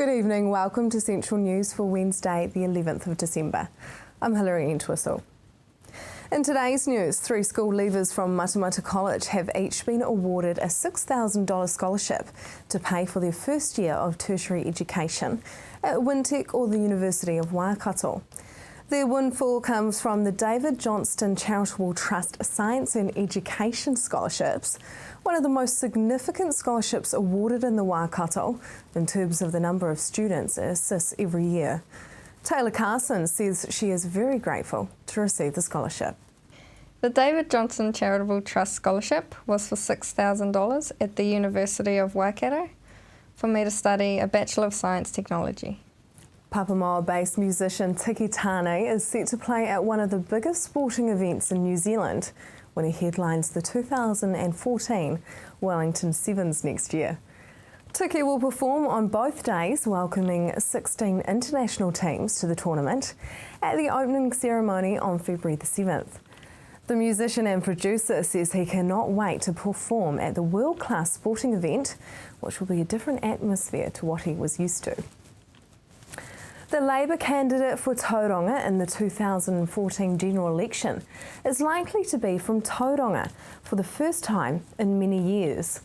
Good evening, welcome to Central News for Wednesday the 11th of December. I'm Hilary Entwistle. In today's news, 3 school leavers from Matamata College have each been awarded a $6,000 scholarship to pay for their first year of tertiary education at Wintec or the University of Waikato. Their windfall comes from the David Johnston Charitable Trust Science and Education Scholarships, one of the most significant scholarships awarded in the Waikato in terms of the number of students it assists every year. Taylor Carson says she is very grateful to receive the scholarship. The David Johnston Charitable Trust Scholarship was for $6,000 at the University of Waikato for me to study a Bachelor of Science Technology. Papamoa-based musician Tiki Tane is set to play at one of the biggest sporting events in New Zealand when he headlines the 2014 Wellington Sevens next year. Tiki will perform on both days, welcoming 16 international teams to the tournament at the opening ceremony on February the 7th. The musician and producer says he cannot wait to perform at the world-class sporting event, which will be a different atmosphere to what he was used to. The Labour candidate for Tauranga in the 2014 general election is likely to be from Tauranga for the first time in many years.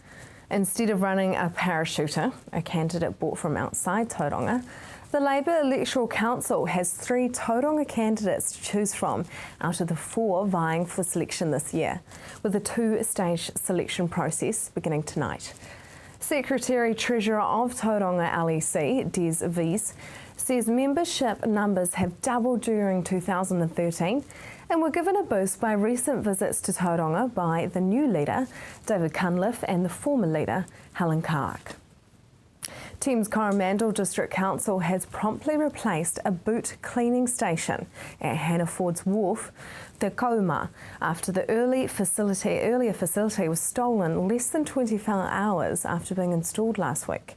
Instead of running a parachuter, a candidate brought from outside Tauranga, the Labour Electoral Council has 3 Tauranga candidates to choose from out of the 4 vying for selection this year, with a 2-stage selection process beginning tonight. Secretary-Treasurer of Tauranga LEC, Des Vies, says membership numbers have doubled during 2013 and were given a boost by recent visits to Tauranga by the new leader, David Cunliffe, and the former leader, Helen Clark. Thames Coromandel District Council has promptly replaced a boot cleaning station at Hannaford's Wharf, Te Kauma, after the earlier facility was stolen less than 24 hours after being installed last week.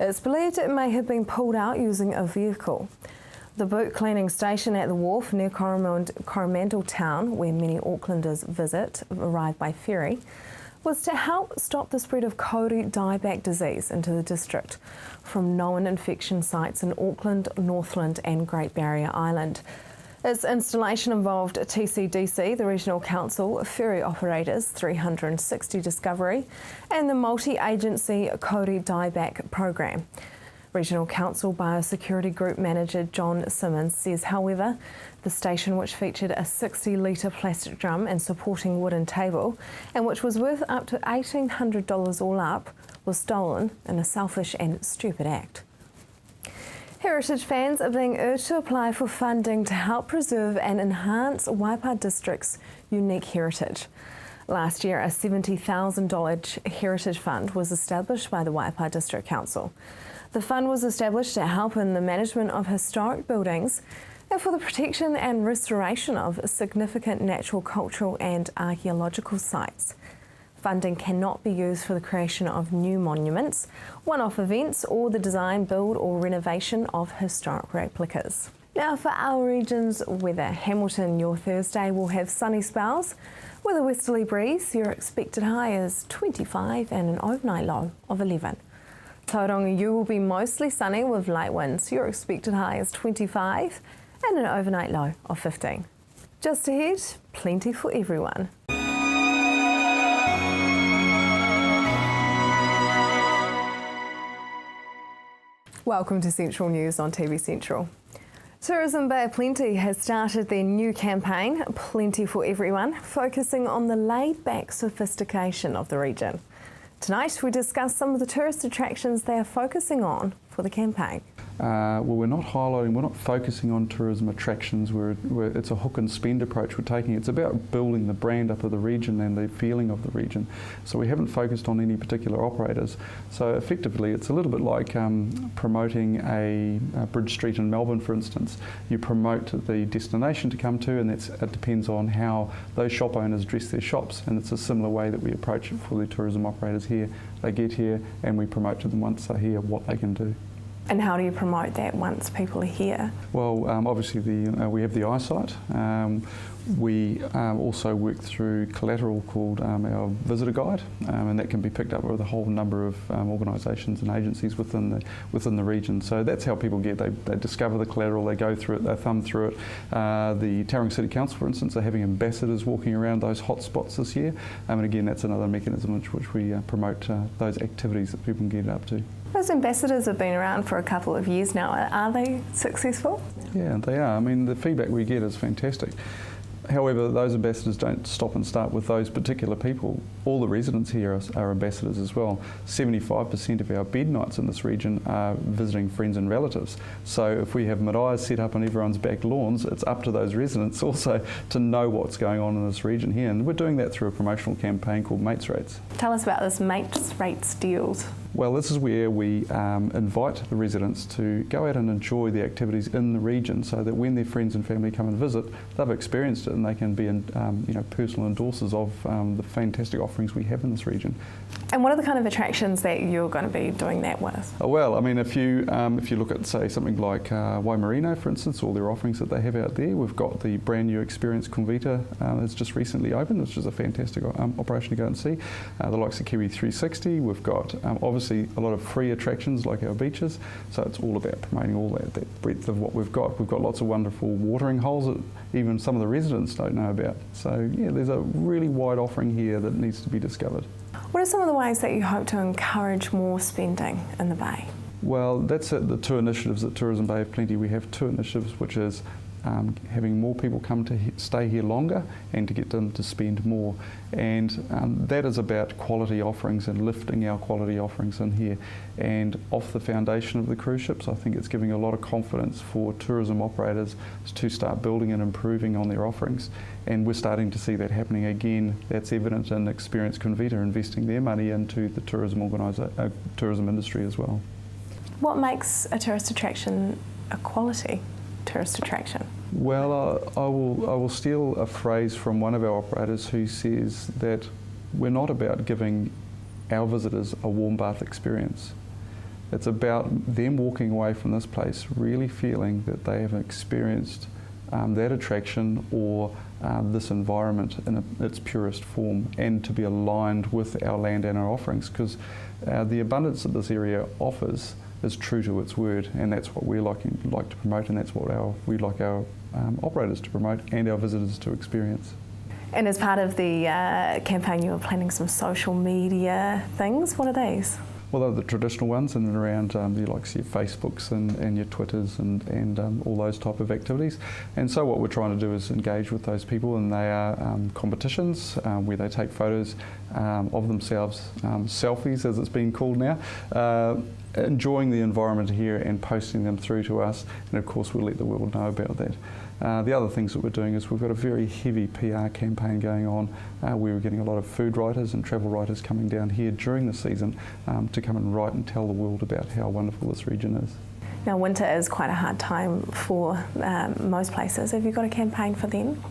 It's believed it may have been pulled out using a vehicle. The boot cleaning station at the wharf near Coromandel Town, where many Aucklanders arrive by ferry, was to help stop the spread of Kauri dieback disease into the district from known infection sites in Auckland, Northland and Great Barrier Island. Its installation involved TCDC, the Regional Council, ferry operators 360 Discovery and the multi-agency Kauri dieback program. Regional Council Biosecurity Group Manager John Simmons says, however, the station, which featured a 60-litre plastic drum and supporting wooden table, and which was worth up to $1,800 all up, was stolen in a selfish and stupid act. Heritage fans are being urged to apply for funding to help preserve and enhance Waipa District's unique heritage. Last year, a $70,000 heritage fund was established by the Waipa District Council. The fund was established to help in the management of historic buildings and for the protection and restoration of significant natural, cultural and archaeological sites. Funding cannot be used for the creation of new monuments, one-off events or the design, build or renovation of historic replicas. Now for our region's weather. Hamilton, your Thursday will have sunny spells with a westerly breeze. Your expected high is 25 and an overnight low of 11. Tauranga, you will be mostly sunny with light winds. Your expected high is 25 and an overnight low of 15. Just ahead, plenty for everyone. Welcome to Central News on TV Central. Tourism Bay of Plenty has started their new campaign, Plenty for Everyone, focusing on the laid-back sophistication of the region. Tonight we discuss some of the tourist attractions they are focusing on for the campaign. Well, we're not focusing on tourism attractions. It's a hook and spend approach we're taking. It's about building the brand up of the region and the feeling of the region. So we haven't focused on any particular operators. So effectively, it's a little bit like promoting a Bridge Street in Melbourne, for instance. You promote the destination to come to, and it depends on how those shop owners dress their shops. And it's a similar way that we approach it for the tourism operators here. They get here, and we promote to them once they're here what they can do. And how do you promote that once people are here? Well, obviously we have the eyesight. We also work through collateral called our visitor guide, and that can be picked up with a whole number of organisations and agencies within the region. So that's how people they discover the collateral, they go through it, they thumb through it. The Tauranga City Council, for instance, are having ambassadors walking around those hot spots this year, and again that's another mechanism which we promote those activities that people can get up to. Those ambassadors have been around for a couple of years now. Are they successful? Yeah, they are. I mean, the feedback we get is fantastic. However, those ambassadors don't stop and start with those particular people. All the residents here are ambassadors as well. 75% of our bed nights in this region are visiting friends and relatives. So if we have maraeas set up on everyone's back lawns, it's up to those residents also to know what's going on in this region here. And we're doing that through a promotional campaign called Mates Rates. Tell us about this Mates Rates deals. Well, this is where we invite the residents to go out and enjoy the activities in the region, so that when their friends and family come and visit, they've experienced it and they can be personal endorsers of the fantastic offerings we have in this region. And what are the kind of attractions that you're going to be doing that with? Well, I mean, if you look at, say, something like Waimarino, for instance, all their offerings that they have out there, we've got the brand new Experience Convita that's just recently opened, which is a fantastic operation to go and see. The likes of Kiwi 360, we've got obviously a lot of free attractions like our beaches, so it's all about promoting all that breadth of what we've got. We've got lots of wonderful watering holes that even some of the residents don't know about. So yeah, there's a really wide offering here that needs to be discovered. What are some of the ways that you hope to encourage more spending in the Bay? Well, that's the two initiatives at Tourism Bay of Plenty. We have two initiatives, which is having more people come to stay here longer and to get them to spend more. And that is about quality offerings and lifting our quality offerings in here. And off the foundation of the cruise ships, I think it's giving a lot of confidence for tourism operators to start building and improving on their offerings. And we're starting to see that happening again. That's evident in Experience Convita investing their money into the tourism industry as well. What makes a tourist attraction a quality tourist attraction? Well, I will steal a phrase from one of our operators who says that we're not about giving our visitors a warm bath experience. It's about them walking away from this place really feeling that they have experienced that attraction or this environment in its purest form, and to be aligned with our land and our offerings, because the abundance that this area offers is true to its word, and that's what we like to promote, and that's what we like our operators to promote and our visitors to experience. And as part of the campaign, you were planning some social media things. What are these? Well, they're the traditional ones, and around your Facebooks and your Twitters and all those type of activities. And so what we're trying to do is engage with those people, and they are competitions where they take photos of themselves, selfies as it's been called now, enjoying the environment here and posting them through to us, and of course we'll let the world know about that. The other things that we're doing is we've got a very heavy PR campaign going on. We were getting a lot of food writers and travel writers coming down here during the season to come and write and tell the world about how wonderful this region is. Now, winter is quite a hard time for most places. Have you got a campaign for them?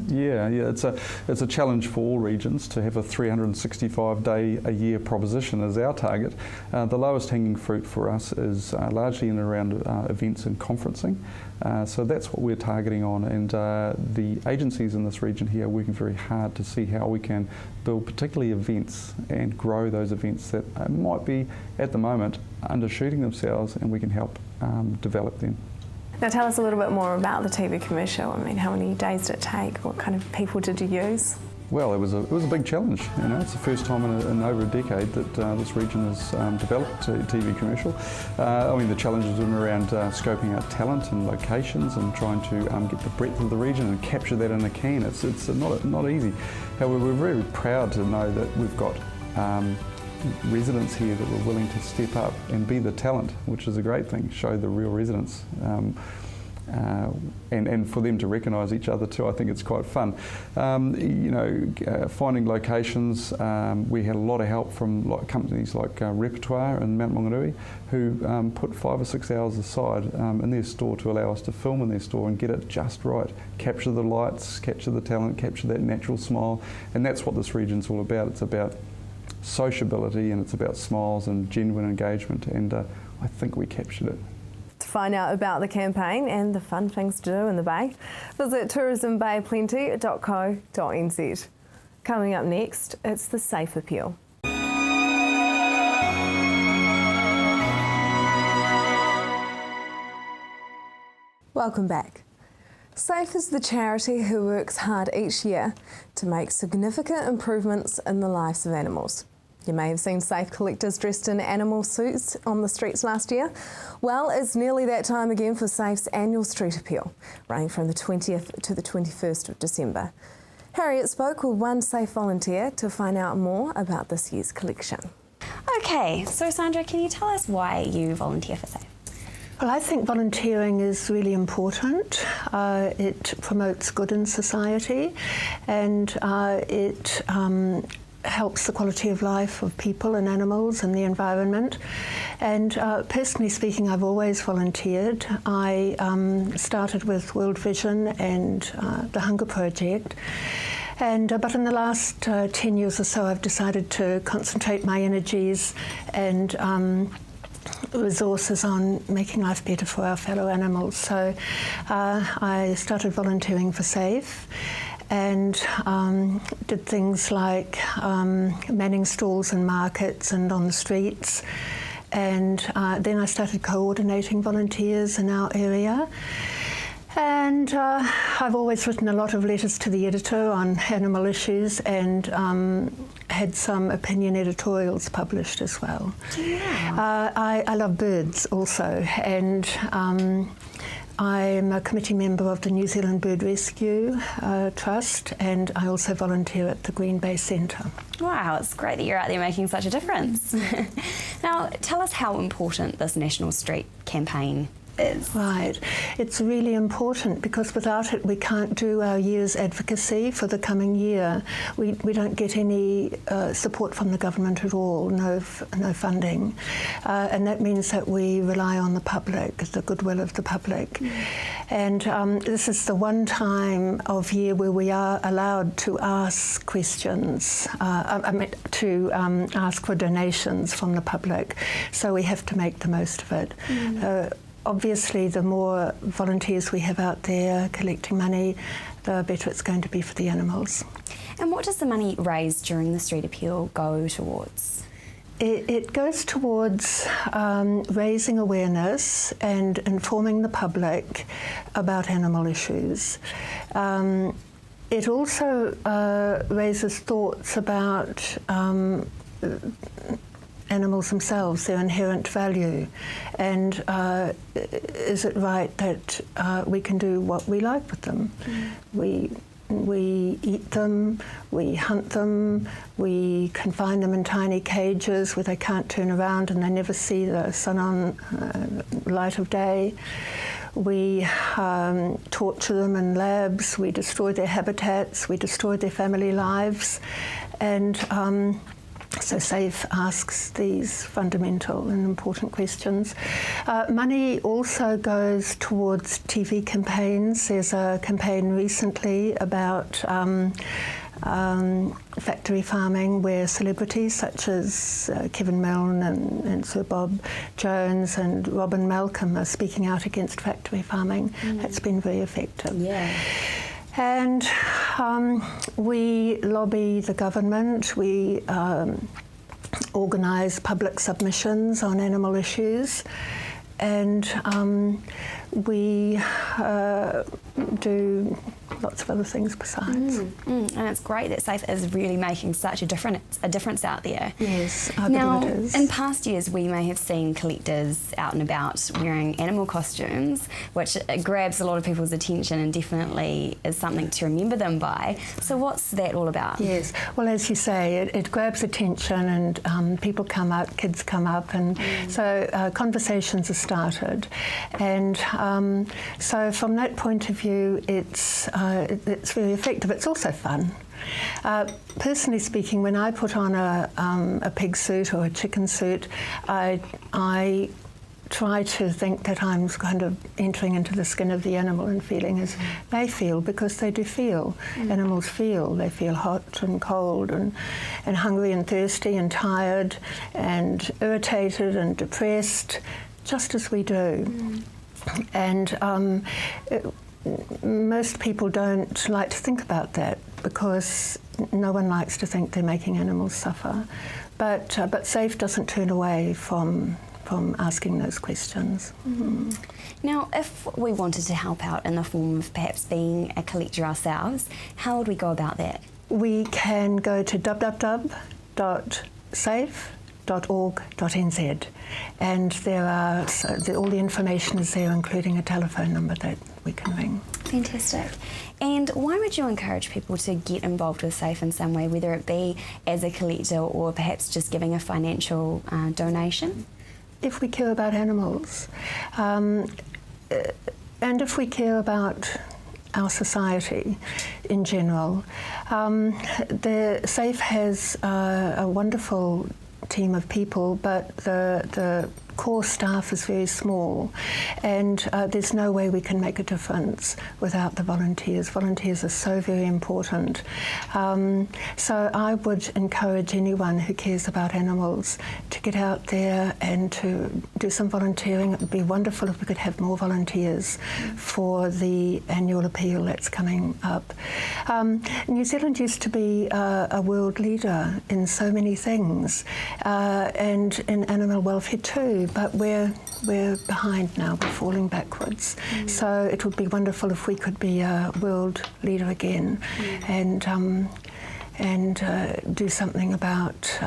Yeah, it's a challenge for all regions to have a 365-day-a-year proposition as our target. The lowest hanging fruit for us is largely in and around events and conferencing. So that's what we're targeting on, and the agencies in this region here are working very hard to see how we can build particularly events and grow those events that might be at the moment undershooting themselves, and we can help develop them. Now tell us a little bit more about the TV commercial. I mean, how many days did it take? What kind of people did you use? Well, it was a big challenge. You know, it's the first time in over a decade that this region has developed a TV commercial. I mean, the challenges were around scoping out talent and locations and trying to get the breadth of the region and capture that in a can. It's not easy. However, we're very proud to know that we've got residents here that were willing to step up and be the talent, which is a great thing, show the real residents. And for them to recognise each other too, I think it's quite fun. Finding locations, we had a lot of help from companies like Repertoire and Mount Maunganui, who put 5 or 6 hours aside in their store to allow us to film in their store and get it just right. Capture the lights, capture the talent, capture that natural smile, and that's what this region's all about. It's about sociability, and it's about smiles and genuine engagement, and I think we captured it. To find out about the campaign and the fun things to do in the Bay, visit tourismbayplenty.co.nz. Coming up next, it's the SAFE appeal. Welcome back. SAFE is the charity who works hard each year to make significant improvements in the lives of animals. You may have seen SAFE collectors dressed in animal suits on the streets last year. Well, it's nearly that time again for SAFE's annual street appeal, running from the 20th to the 21st of December. Harriet spoke with one SAFE volunteer to find out more about this year's collection. Okay, so Sandra, can you tell us why you volunteer for SAFE? Well, I think volunteering is really important. It promotes good in society, and it helps the quality of life of people and animals and the environment. And personally speaking, I've always volunteered. I started with World Vision and the Hunger Project. But in the last 10 years or so, I've decided to concentrate my energies and resources on making life better for our fellow animals. So I started volunteering for SAFE and did things like manning stalls in markets and on the streets. And then I started coordinating volunteers in our area. And I've always written a lot of letters to the editor on animal issues and had some opinion editorials published as well. Yeah. I love birds also, and I'm a committee member of the New Zealand Bird Rescue Trust, and I also volunteer at the Green Bay Centre. Wow, it's great that you're out there making such a difference. Now, tell us how important this National Street campaign is. Right. It's really important because without it we can't do our year's advocacy for the coming year. We don't get any support from the government at all, no funding. And that means that we rely on the public, the goodwill of the public. And this is the one time of year where we are allowed to ask questions, to ask for donations from the public. So we have to make the most of it. Obviously, the more volunteers we have out there collecting money, the better it's going to be for the animals. And what does the money raised during the street appeal go towards? It goes towards raising awareness and informing the public about animal issues. It also raises thoughts about animals themselves, their inherent value, and is it right that we can do what we like with them? We eat them, we hunt them, we confine them in tiny cages where they can't turn around and they never see the sun on light of day. We torture them in labs, we destroy their habitats, we destroy their family lives, and so SAFE asks these fundamental and important questions. Money also goes towards TV campaigns. There's a campaign recently about factory farming where celebrities such as Kevin Milne and Sir Bob Jones and Robin Malcolm are speaking out against factory farming. That's been very effective. Yeah. And we lobby the government, we organise public submissions on animal issues, and we do lots of other things besides. And it's great that SAFE is really making such a difference out there. Yes, I now, believe it is. In past years, we may have seen collectors out and about wearing animal costumes, which grabs a lot of people's attention and definitely is something to remember them by. So what's that all about? Yes, well, as you say, it grabs attention and people come up, kids come up, and so conversations are started. And so from that point of view, it's very effective. It's also fun. Personally speaking, when I put on a pig suit or a chicken suit, I try to think that I'm kind of entering into the skin of the animal and feeling as they feel, because they do feel. Animals feel. They feel hot and cold and hungry and thirsty and tired and irritated and depressed, just as we do. And most people don't like to think about that because no one likes to think they're making animals suffer. But SAFE doesn't turn away from asking those questions. Mm-hmm. Now, if we wanted to help out in the form of perhaps being a collector ourselves, how would we go about that? We can go to www.safe.org.nz, and all the information is there, including a telephone number that we can ring. Fantastic. And why would you encourage people to get involved with SAFE in some way, whether it be as a collector or perhaps just giving a financial donation? If we care about animals, and if we care about our society in general, the SAFE has a wonderful team of people, but the core staff is very small, and there's no way we can make a difference without the volunteers. Volunteers are so very important. So I would encourage anyone who cares about animals to get out there and to do some volunteering. It would be wonderful if we could have more volunteers for the annual appeal that's coming up. New Zealand used to be a world leader in so many things, and in animal welfare too, but we're behind now, we're falling backwards. So it would be wonderful if we could be a world leader again and do something about,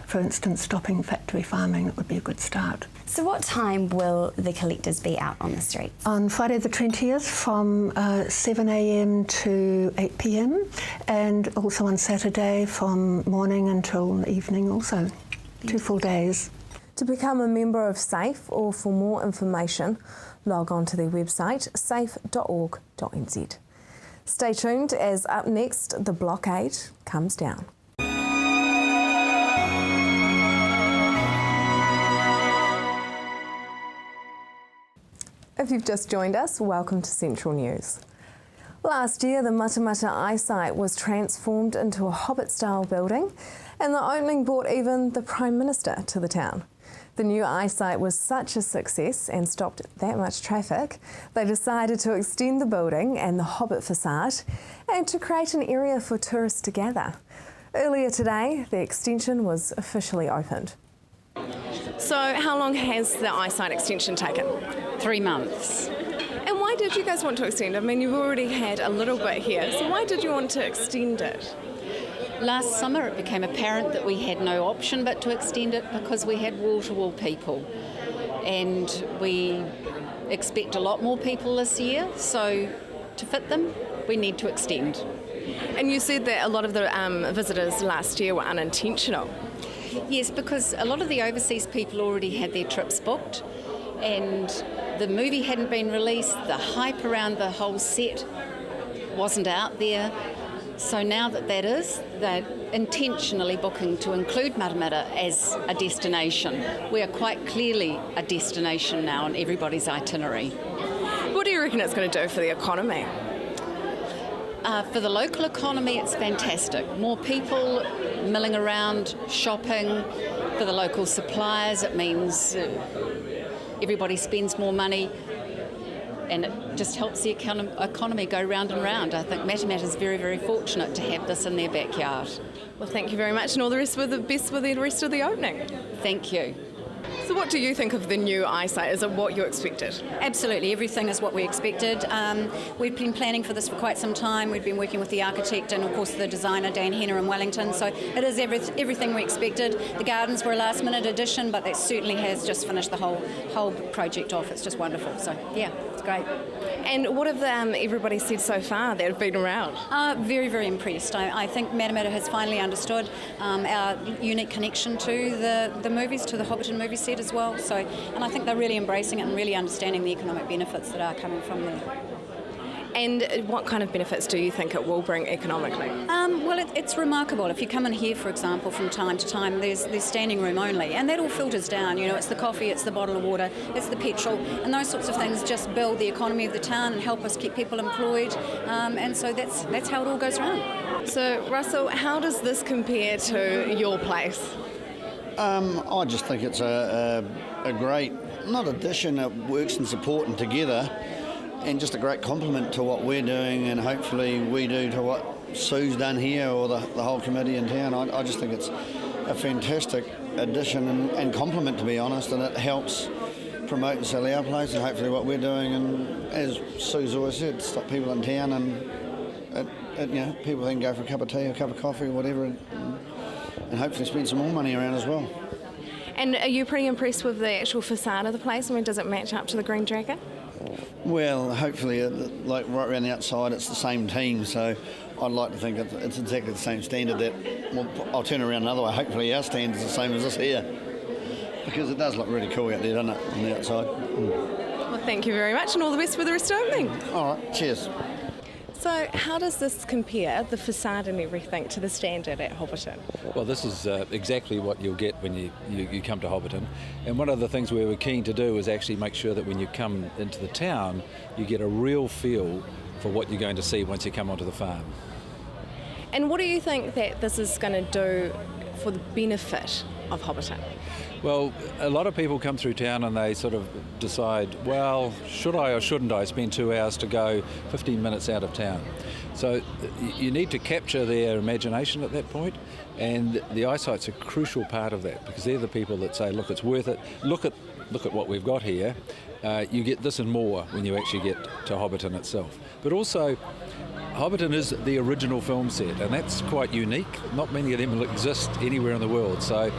for instance, stopping factory farming. It would be a good start. So what time will the collectors be out on the streets? On Friday the 20th from 7 a.m. to 8 p.m, and also on Saturday from morning until evening also. 2 full days. To become a member of SAFE or for more information, log on to their website safe.org.nz. Stay tuned as up next the blockade comes down. If you've just joined us, welcome to Central News. Last year, the Matamata eyesite was transformed into a Hobbit-style building, and the opening brought even the Prime Minister to the town. The new eyesite was such a success and stopped that much traffic, they decided to extend the building and the Hobbit facade and to create an area for tourists to gather. Earlier today, the extension was officially opened. So how long has the eyesite extension taken? 3 months. And why did you guys want to extend? I mean, you've already had a little bit here, so why did you want to extend it? Last summer it became apparent that we had no option but to extend it because we had wall-to-wall people, and we expect a lot more people this year, so to fit them we need to extend. And you said that a lot of the visitors last year were unintentional. Yes, because a lot of the overseas people already had their trips booked and the movie hadn't been released, the hype around the whole set wasn't out there. So now that is, they're intentionally booking to include Matamata as a destination. We are quite clearly a destination now on everybody's itinerary. What do you reckon it's going to do for the economy? For the local economy, it's fantastic. More people milling around, shopping. For the local suppliers, it means everybody spends more money, and it just helps the economy go round and round. I think Matamata is very, very fortunate to have this in their backyard. Well, thank you very much, and all the best with the rest of the opening. Thank you. So what do you think of the new eyesite? Is it what you expected? Absolutely, everything is what we expected. We've been planning for this for quite some time. We've been working with the architect and of course the designer Dan Henner in Wellington, so it is everything we expected. The gardens were a last minute addition, but that certainly has just finished the whole project off. It's just wonderful, so yeah, it's great. And what have everybody said so far that have been around? Very, very impressed. I think Matamata has finally understood our unique connection to the movies, to the Hobbiton movie set as well. So, and I think they're really embracing it and really understanding the economic benefits that are coming from there. And what kind of benefits do you think it will bring economically? Well, it's remarkable. If you come in here, for example, from time to time, there's standing room only, and that all filters down. You know, it's the coffee, it's the bottle of water, it's the petrol, and those sorts of things just build the economy of the town and help us keep people employed. And so that's how it all goes around. So, Russell, how does this compare to your place? I just think it's a great not addition, it works in support and together, and just a great compliment to what we're doing, and hopefully we do to what Sue's done here, or the whole committee in town. I just think it's a fantastic addition and compliment, to be honest, and it helps promote and sell our place, and hopefully what we're doing, and as Sue's always said, stop people in town, and people can go for a cup of tea, a cup of coffee, or whatever, and hopefully spend some more money around as well. And are you pretty impressed with the actual facade of the place? I mean, does it match up to the Green Dragon? Well, hopefully, like right around the outside, it's the same team, so I'd like to think it's exactly the same standard. I'll turn around another way, hopefully our standard's the same as this here, because it does look really cool out there, doesn't it, on the outside. Well, thank you very much, and all the best for the rest of the opening. All right, cheers. So how does this compare, the facade and everything, to the standard at Hobbiton? Well, this is exactly what you'll get when you come to Hobbiton. And one of the things we were keen to do is actually make sure that when you come into the town, you get a real feel for what you're going to see once you come onto the farm. And what do you think that this is going to do for the benefit of Hobbiton? Well, a lot of people come through town and they sort of decide, well, should I or shouldn't I spend 2 hours to go 15 minutes out of town? So you need to capture their imagination at that point, and the eyesight's a crucial part of that, because they're the people that say, look, it's worth it, look at what we've got here. You get this and more when you actually get to Hobbiton itself. But also, Hobbiton is the original film set, and that's quite unique. Not many of them will exist anywhere in the world. So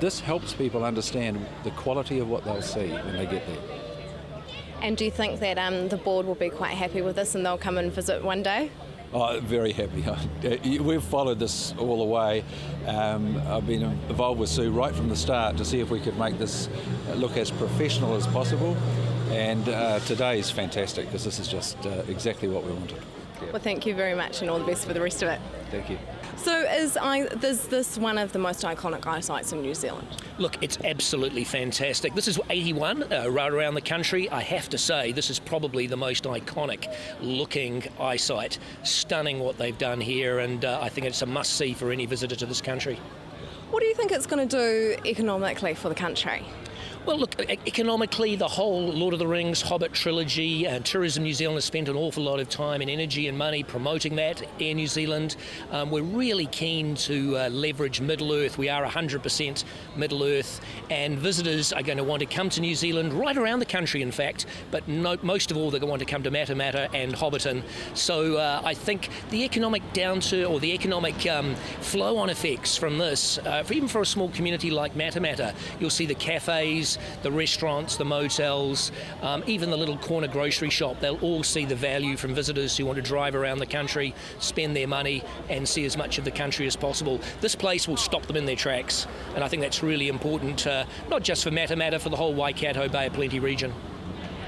this helps people understand the quality of what they'll see when they get there. And do you think that the board will be quite happy with this and they'll come and visit one day? Oh, very happy. We've followed this all the way. I've been involved with Sue right from the start to see if we could make this look as professional as possible. And today is fantastic, because this is just exactly what we wanted. Yeah. Well, thank you very much, and all the best for the rest of it. Thank you. So is this one of the most iconic eyesights in New Zealand? Look, it's absolutely fantastic. This is 81 right around the country. I have to say, this is probably the most iconic looking eyesight. Stunning what they've done here, and I think it's a must-see for any visitor to this country. What do you think it's going to do economically for the country? Well, look, economically, the whole Lord of the Rings, Hobbit trilogy, Tourism New Zealand has spent an awful lot of time and energy and money promoting that. Air New Zealand, we're really keen to leverage Middle-earth. We are 100% Middle-earth, and visitors are going to want to come to New Zealand, right around the country, in fact, but most of all, they're going to want to come to Matamata and Hobbiton. So I think the economic downturn, or the economic flow-on effects from this, even for a small community like Matamata, you'll see the cafes, the restaurants, the motels, even the little corner grocery shop. They'll all see the value from visitors who want to drive around the country, spend their money and see as much of the country as possible. This place will stop them in their tracks, and I think that's really important, not just for Matamata, for the whole Waikato Bay of Plenty region.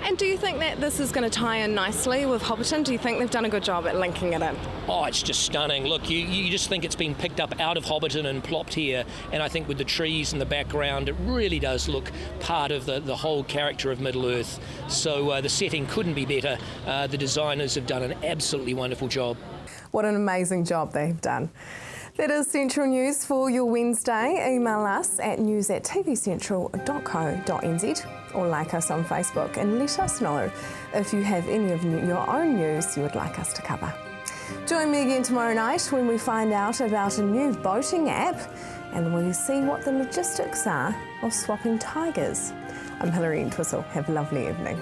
And do you think that this is going to tie in nicely with Hobbiton? Do you think they've done a good job at linking it in? Oh, it's just stunning. Look, you just think it's been picked up out of Hobbiton and plopped here, and I think with the trees in the background, it really does look part of the whole character of Middle-earth. So the setting couldn't be better. The designers have done an absolutely wonderful job. What an amazing job they've done. That is Central News for your Wednesday. Email us at news@tvcentral.co.nz or like us on Facebook and let us know if you have any of your own news you would like us to cover. Join me again tomorrow night when we find out about a new boating app and we'll see what the logistics are of swapping tigers. I'm Hilary Entwistle. Have a lovely evening.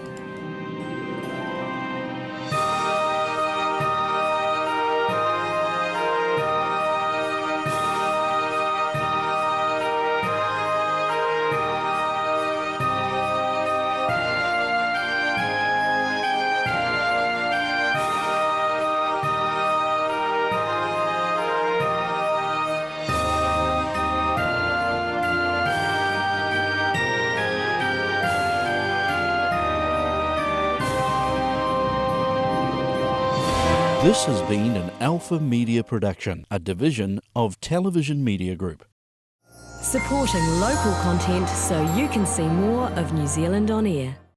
This has been an Alpha Media production, a division of Television Media Group. Supporting local content so you can see more of New Zealand on air.